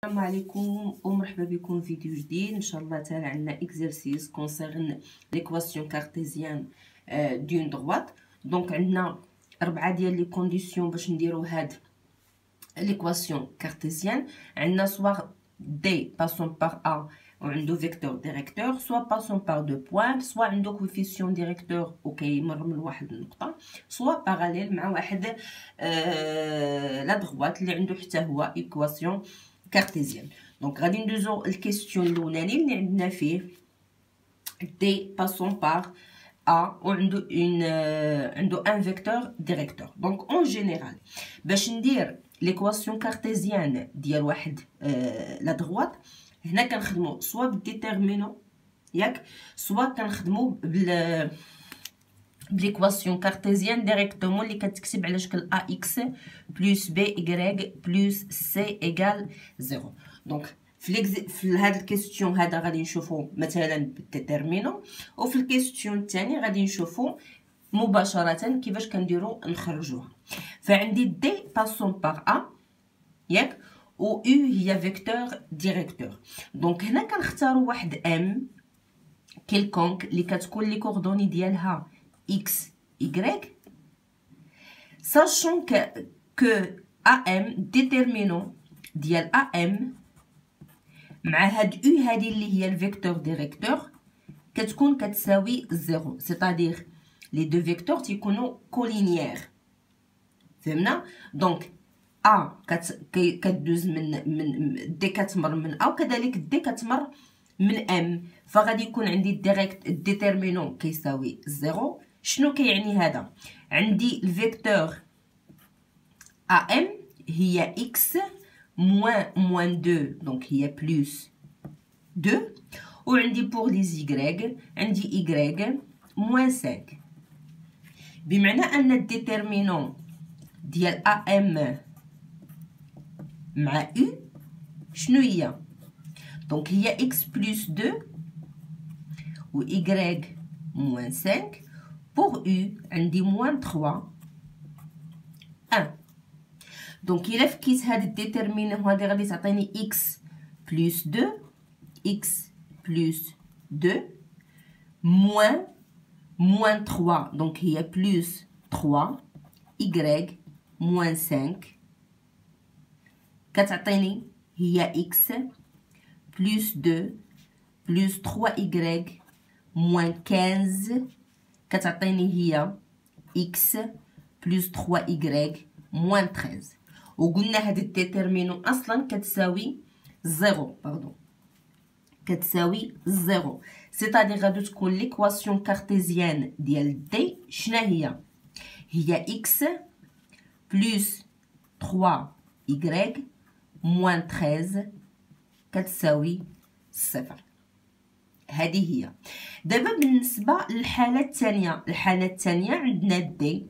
السلام عليكم ومرحبا بكم في فيديو جديد. ان شاء الله تعالى عندنا اكزرسيس كونسيرن ليكواسيون كارتيزيان دون دروات. دونك عندنا 4 ديال لي كونديسيون باش نديرو هاد ليكواسيون كارتيزيان. عندنا سوا دي باسون بار ا وعنده فيكتور ديريكتور، سوا باسون بار دو بوين، سوا عنده كوفيسيون ديريكتور وكيمر من واحد النقطه، سوا باراليل مع واحد لا دروات اللي عنده حتى هو ايكواسيون كارتيزيان. دونك غادي ندوزو الكيستيون الاولاني اللي عندنا فيه دي باسون بار ا وعنده عنده ان فيكتور ديريكتور. دونك اون جينيرال باش ندير ليكواسيون كارتيزيان ديال واحد لا دروات، هنا كنخدمو سوا بالديتيرمينون ياك، سوا كنخدمو بليكواسيون كارتيزيان ديريكتومون اللي كتكتب على شكل ا اكس بلس بي ايغريك بلس سي ايغال 0. دونك في هاد الكيستيون هذا غادي نشوفو مثلا بالديتيرمينون، وفي الكيستيون الثاني غادي نشوفو مباشره كيفاش كنديرو نخرجوها. فعندي دي باسون بار ا ياك، و او هي فيكتور ديريكتور. دونك هنا كنختاروا واحد ام كيلكونك اللي كتكون لي كوردوني ديالها x y sachant que am déterminant ديال am مع هاد او هادي اللي هي الفيكتور ديريكتور كتكون كتساوي 0، c'est-à-dire les deux vecteurs تيكونوا كولينيير. فهمنا؟ دونك ا كدوز من دي كتمر من ا، وكذلك دي كتمر من ام، فغادي يكون عندي ديريكت ديتيرمينون كيساوي 0. شنو كيعني هذا؟ عندي الفيكتور ام هي x موان 2، دونك هي بلس 2، وعندي بور لي زيغريك عندي y موان 5، بمعنى ان الديتيرمينون ديال ام مع او شنو هي؟ دونك هي x بلس 2 و y موان 5. pour u عندي موان 3 1. دونك الا فكيت هاد الديتيرمينون هادي غادي تعطيني x بلس 2 x بلس 2 موان 3، دونك هي بلس 3 y موان 5 كتعطيني هي x بلس 2 بلس 3 y موان 15 كتعطيني هي x بلس 3 y موان 13. وقلنا هاد الديتيرمينون اصلا كتساوي 0 كتساوي 0، سيتادير غادي تكون ليكواسيون كارتيزيان ديال دي شنا هي x بلس 3 y موان 13 كتساوي 0. هذه هي. دابا بالنسبه للحاله الثانيه، عندنا دي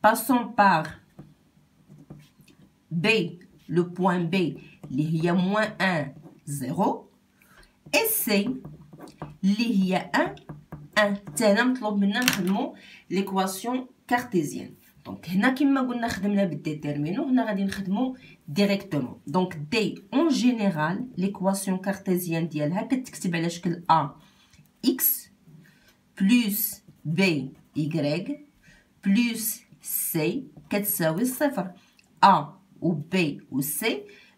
باسون بار بي لو بوين بي اللي هي موان 1 0 اي سي اللي هي 1 حتى هنا مطلوب منا نخدمو ليكواسيون كارتيزيان. دونك هنا كما قلنا خدمنا بالديتيرمينون، هنا غادي نخدمو ديريكتومون. دونك دي اون جينيرال ليكواسيون كارتيزيان ديالها كتكتب على شكل ا x بلس b y بلس c كتساوي 0. a و b و c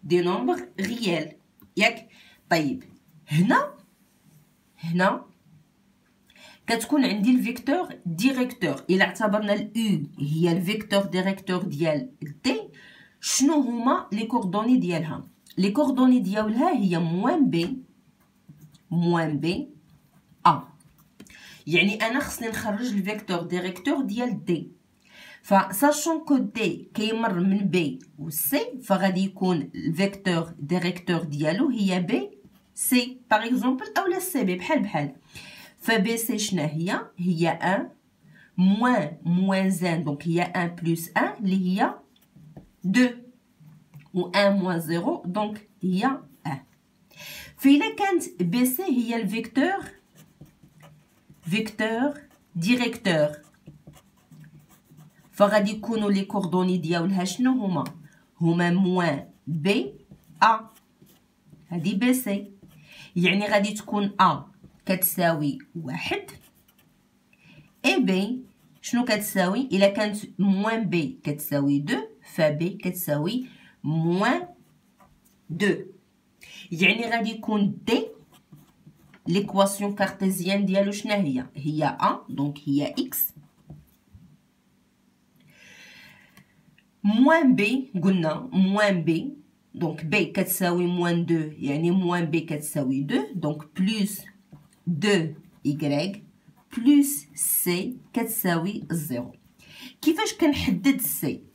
دي نومبر ريال ياك. طيب هنا كتكون عندي الفيكتور ديريكتور. الا اعتبرنا الاو هي الفيكتور ديريكتور ديال دي، شنو هما لي كوردوني ديالها؟ لي كوردوني ديالها هي موان بي ا، يعني انا خصني نخرج الفيكتور ديريكتور ديال دي. فساشون كو دي كيمر من بي و سي، فغادي يكون الفيكتور ديريكتور ديالو هي بي سي باغ اكزومبل، اولا سي بي بحال. فبي سي شنا هي 1 موان 1، دونك هي 1 بلس 1 اللي هي 2، و 1 موان 0 دونك هي 1. فإلا كانت بي سي هي الفيكتور ديريكتور، فغادي يكونوا لي كوردوني ديالها شنو هما موان بي ا. هادي بي سي، يعني غادي تكون ا كتساوي 1 اي بي شنو كتساوي؟ الا كانت موان بي كتساوي 2 فبي كتساوي موان 2، يعني غادي يكون دي ليكواسيون كارتيزيان ديالو شنو هي ا دونك هي اكس موان بي، قلنا موان بي دونك بي كتساوي موان 2 يعني موان بي كتساوي 2 دونك بلوس 2 y بلوس سي كتساوي 0. كيفاش كنحدد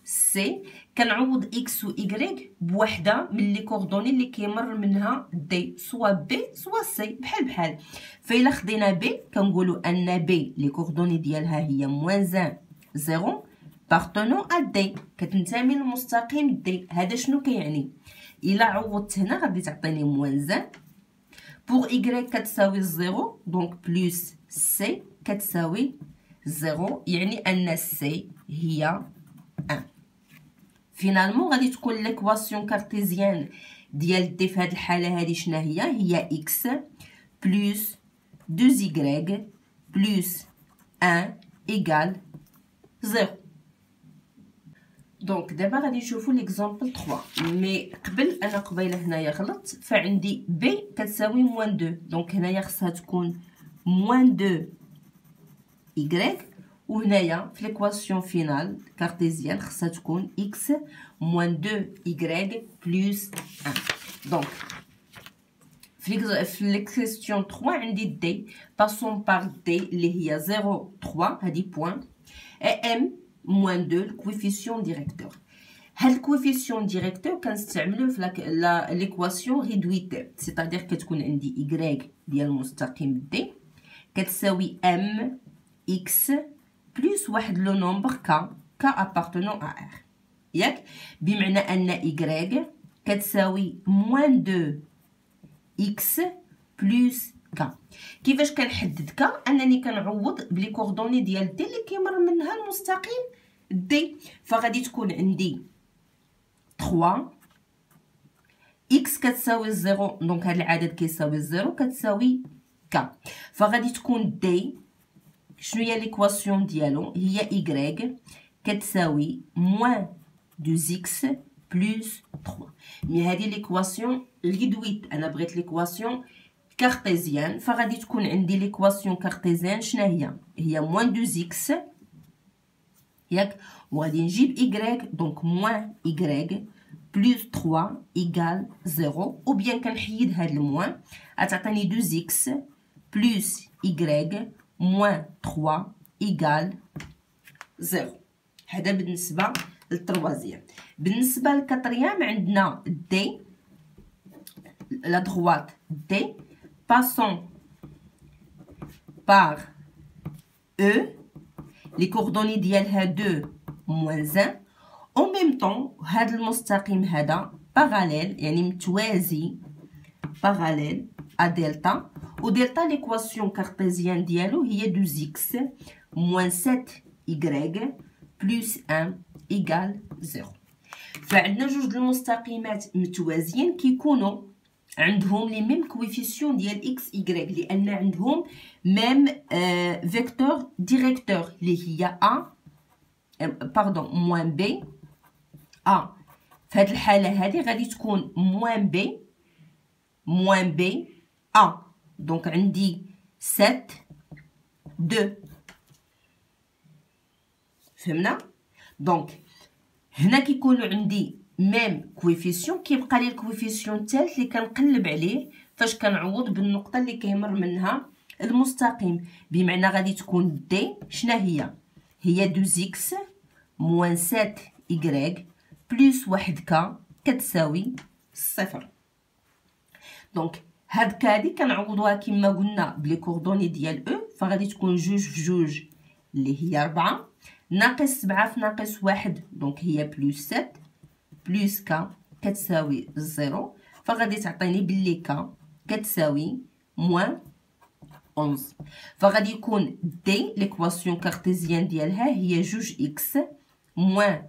سي كنعوض اكس و ايغريك بوحده من لي كوردوني اللي كيمر منها دي، سوا بي سوا سي بحال فإلا خدينا بي كنقولوا ان بي لي كوردوني ديالها هي موان 0 بارتونون ا دي، كتنتمي للمستقيم دي. هذا شنو كيعني؟ الا عوضت هنا غادي تعطيني موان بوغ y كتساوي 0 دونك بلوس سي كتساوي 0، يعني ان سي هي 1. فينالمون غادي تكون ليكواسيون كارتيزيان ديال دي في هاد الحاله هادي شنو هي اكس بلوس 2y بلوس 1 ايكال 0. دونك دابا غادي نشوفوا ليكزامبل 3، مي انا قبيله هنايا غلطت، فعندي بي كتساوي موان 2 دونك هنايا خصها تكون موان 2 y، وهنايا في ليكواسيون فينال كارتيزيان خصها تكون x موان 2 y بلوس 1. دونك في ليكسيون 3 عندي دي باسون بار دي اللي هي 0 3 هادي بوين ام موان 2 الكويفيسيون ديريكتور. هاد الكويفيسيون ديريكتور كنستعملوه في ليكواسيون ريدويت، سيتادير كتكون عندي y ديال المستقيم دي كتساوي ام اكس بلس واحد لو نومبر ك ابارتونون ا ار، ياك؟ بمعنى ان y كتساوي موان 2 اكس بلس ك. كيفاش كنحدد ك؟ انني كنعوض بلي كوردوني ديال دي اللي كيمر منها المستقيم دي، فغادي تكون عندي 3 اكس كتساوي 0 دونك هاد العدد كيساوي 0 كتساوي ك، فغادي تكون دي شنو هي ليكواسيون ديالو؟ هي y كتساوي موان 2x بلس 3. مي هذه ليكواسيون ريدويت، انا بغيت ليكواسيون كارتيزيان، فغادي تكون عندي ليكواسيون كارتيزيان شنو هي موان 2x ياك، وغادي نجيب y دونك موان y بلس 3 ايكال 0، او بيان كنحيد هاد الموان غتعطيني 2x بلس y موان 3 ايكال 0. هذا بالنسبه للتروازيام. بالنسبه للكاتريام عندنا دي لا دروات دي باسون بار او لي كوردوني ديالها 2 موان 1 او ميم طون هذا المستقيم هذا باراليل يعني متوازي باراليل ا دلتا، و دلتا ليكواسيون كارتيزيان ديالو هي 2x موان 7y بلس 1 ايكال 0. فعندنا جوج المستقيمات متوازيين كيكونوا عندهم لي ميم كويفيسيون ديال اكس y، لان عندهم ميم فيكتور ديريكتور اللي هي ا باردون موان بي ا. في هذه الحاله هذه غادي تكون موان بي ا، دونك عندي 7 2. فهمنا؟ دونك هنا كيكونوا عندي ميم كويفيسيون، كيبقى لي الكويفيسيون الثالث اللي كنقلب عليه فاش كنعوض بالنقطه اللي كيمر منها المستقيم، بمعنى غادي تكون دي شنو هي 2x موان 7y بلس 1k كتساوي 0. دونك هاد كادي كنعوضوها كما قلنا بلي كوردوني ديال او، فغادي تكون جوج في جوج اللي هي 4 ناقص 7 في ناقص 1 دونك هي بلس 7 بلس ك كتساوي 0، فغادي تعطيني بلي ك كتساوي موان 11. فغادي يكون دي ليكواسيون كارتيزيان ديالها هي 2x موان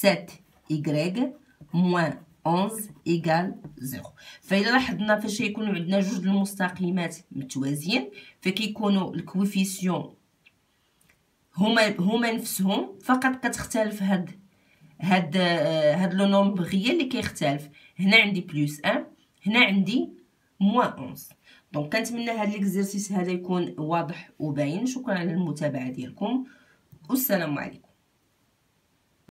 7y موان 11 إيكال 0. فإلا لاحظنا فاش يكونوا عندنا جوج المستقيمات متوازيين فكيكونوا الكويفيسيون هما نفسهم، فقط كتختلف هاد لو نومبر هي اللي كيختلف. هنا عندي بلس 1، هنا عندي موان 11. دونك كنتمنى هاد ليكزرسيس هذا يكون واضح وباين. شكرا على المتابعه ديالكم والسلام عليكم.